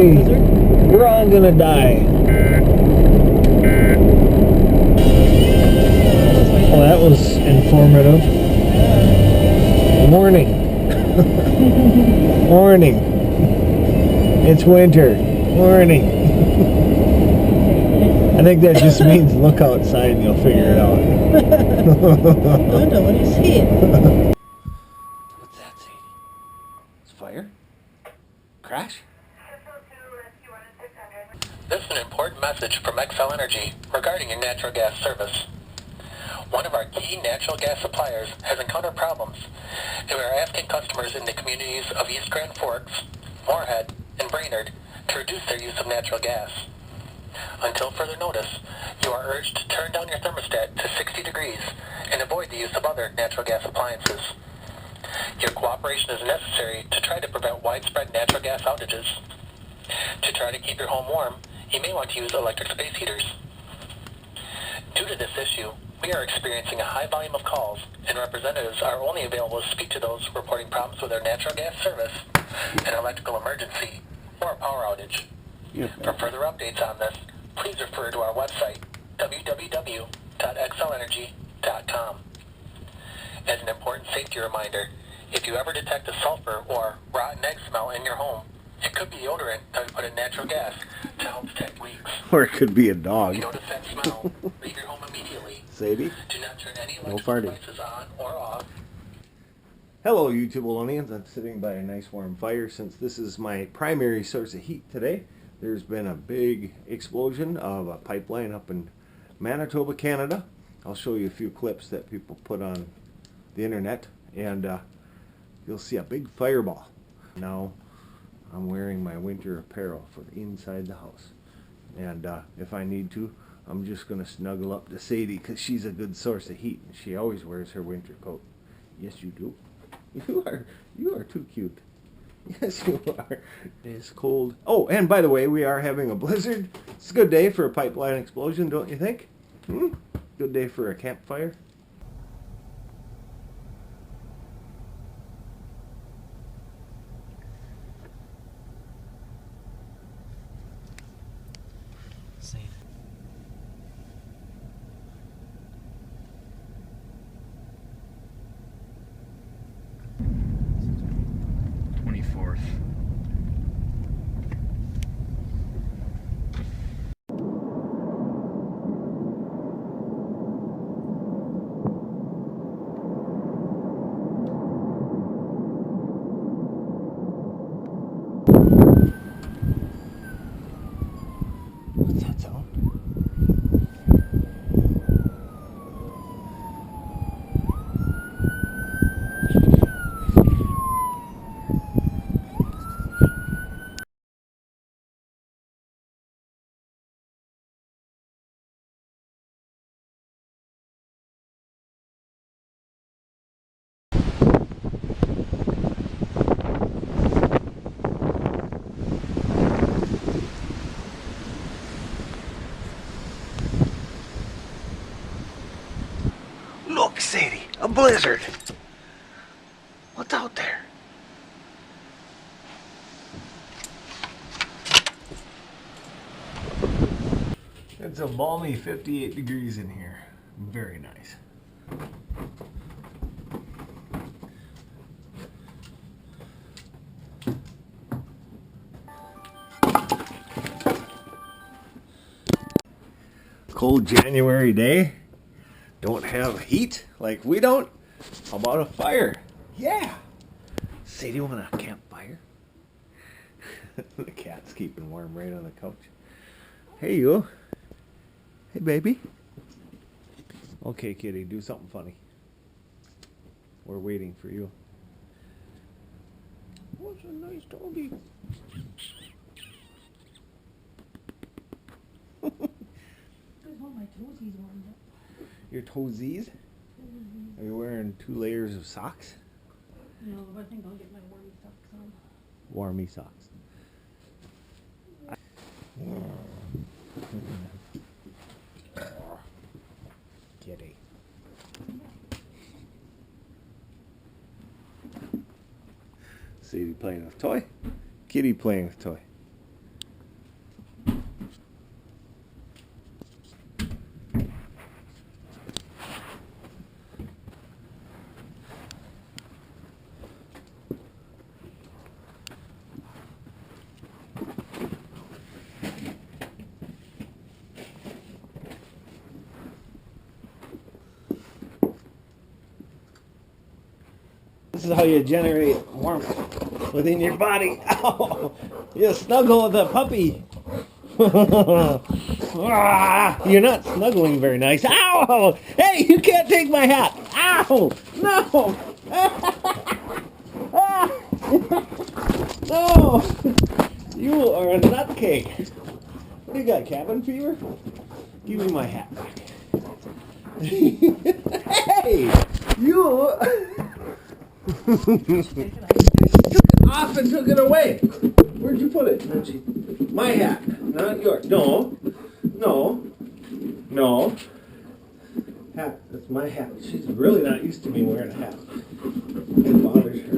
Sadie, we're all gonna die. Well, that was informative. Warning. Warning. It's winter. Warning. I think that just means look outside and you'll figure it out. What do you see? What's that, Sadie? It's fire? Crash? This is an important message from Xcel Energy regarding your natural gas service. One of our key natural gas suppliers has encountered problems, and we are asking customers in the communities of East Grand Forks, Moorhead, and Brainerd to reduce their use of natural gas. Until further notice, you are urged to turn down your thermostat to 60 degrees and avoid the use of other natural gas appliances. Your cooperation is necessary to try to prevent widespread natural gas outages. To try to keep your home warm, you may want to use electric space heaters. Due to this issue, we are experiencing a high volume of calls, and representatives are only available to speak to those reporting problems with their natural gas service, an electrical emergency, or a power outage. For further updates on this, please refer to our website, www.xcelenergy.com. As an important safety reminder, if you ever detect a sulfur or rotten egg smell in your home, it could be deodorant that we put in natural gas to help detect leaks. Or it could be a dog. If you notice that smell, leave your home immediately. Sadie? Do not turn any No electrical farting. devices on or off. Hello, YouTube Olonians. I'm sitting by a nice warm fire. Since this is my primary source of heat today, there's been a big explosion of a pipeline up in Manitoba, Canada. I'll show you a few clips that people put on the internet, and you'll see a big fireball. Now, I'm wearing my winter apparel for inside the house. And if I need to, I'm just going to snuggle up to Sadie because she's a good source of heat. And she always wears her winter coat. Yes, you do. You are too cute. Yes, you are. It's cold. Oh, and by the way, we are having a blizzard. It's a good day for a pipeline explosion, don't you think? Good day for a campfire. Same. What's that sound? Look, Sadie, a blizzard. What's out there? It's a balmy 58 degrees in here. Very nice. Cold January day. Don't have heat like we don't. How about a fire? Yeah. Sadie, want a campfire? The cat's keeping warm right on the couch. Hey, you. Hey, baby. Okay, kitty, do something funny. We're waiting for you. What's a nice doggy? My toesies warmed up. Your toesies? Are you wearing 2 layers of socks? No, but I think I'll get my warmy socks on. Warmy socks. Kitty. Sadie playing with toy. Kitty playing with toy. This is how you generate warmth within your body. Ow! You snuggle with a puppy. Ah, you're not snuggling very nice. Ow! Hey, you can't take my hat. Ow! No! Ah! No! You are a nutcake. What do you got, cabin fever? Give me my hat back. Hey! You off and took it away. Where'd you put it, Reggie? My hat, not yours. No. No. No. Hat. That's my hat. She's really not used to me wearing a hat. It bothers her.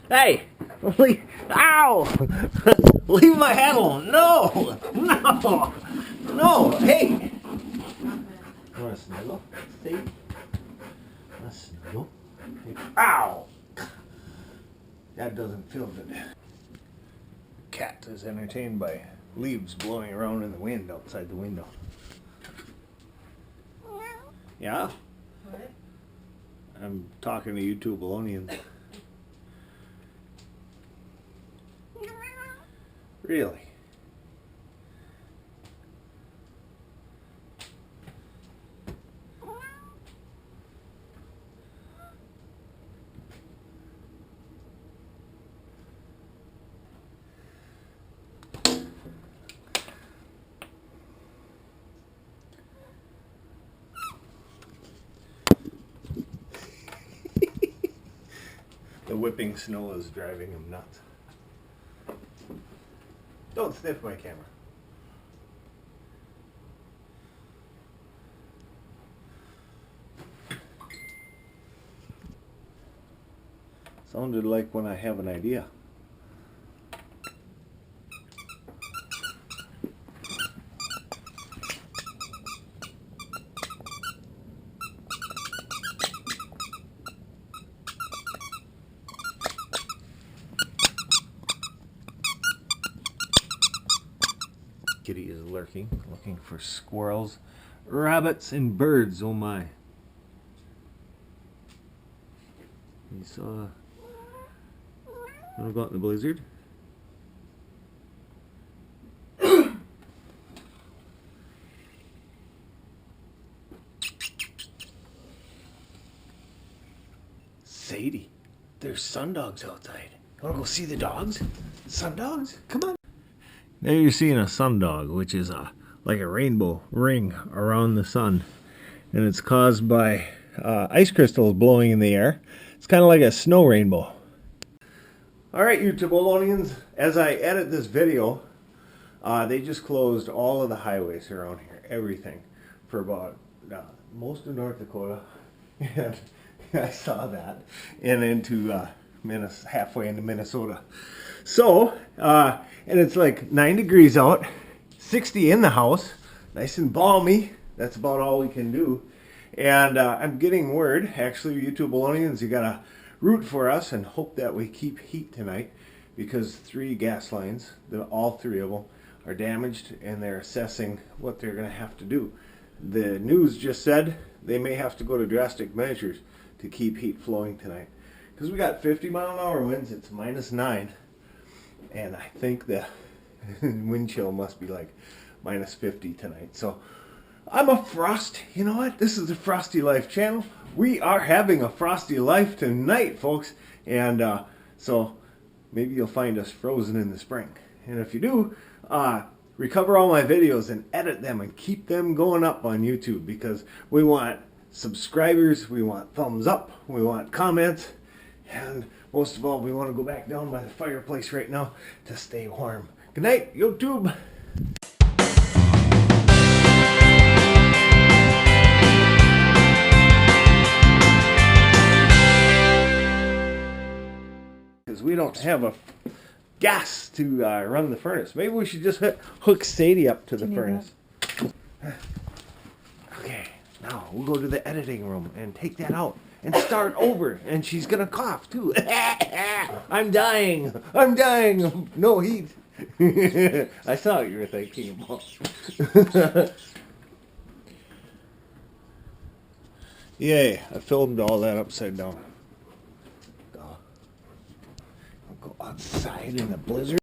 Hey! Ow! Leave my hat alone. No! No! No! Hey! You want to snuggle? See? Want to snuggle? Ow! That doesn't feel good. Cat is entertained by leaves blowing around in the wind outside the window. Yeah? What? I'm talking to you two Bolognians. Really? The whipping snow is driving him nuts. Don't sniff my camera. Sounded like when I have an idea. Kitty is lurking, looking for squirrels, rabbits, and birds. Oh my. You saw... Wanna go out in the blizzard? Sadie, there's sundogs outside. Wanna go see the dogs? Sundogs? Come on. There you're seeing a sundog, which is like a rainbow ring around the sun. And it's caused by ice crystals blowing in the air. It's kind of like a snow rainbow. Alright, you Bolognians, as I edit this video, they just closed all of the highways around here, everything, for about most of North Dakota. And I saw that. And into halfway into Minnesota. So, and it's like 9 degrees out, 60 in the house, nice and balmy. That's about all we can do. And I'm getting word, actually, you two Bolognians, you gotta root for us and hope that we keep heat tonight, because 3 gas lines, all 3 of them, are damaged, and they're assessing what they're gonna have to do. The news just said they may have to go to drastic measures to keep heat flowing tonight, because we got 50-mile-an-hour winds. It's -9. And I think the wind chill must be like -50 tonight. So I'm a frost. You know what? This is the Frosty Life channel. We are having a frosty life tonight, folks. And so maybe you'll find us frozen in the spring. And if you do, recover all my videos and edit them and keep them going up on YouTube, because we want subscribers, we want thumbs up, we want comments, and most of all, we want to go back down by the fireplace right now to stay warm. Good night, YouTube. Because we don't have a gas to run the furnace. Maybe we should just hook Sadie up to the furnace. Okay, now we'll go to the editing room and take that out and start over. And she's going to cough too. I'm dying. I'm dying. No heat. I saw what you were thinking about. Yay, I filmed all that upside down. I'll go outside in the blizzard.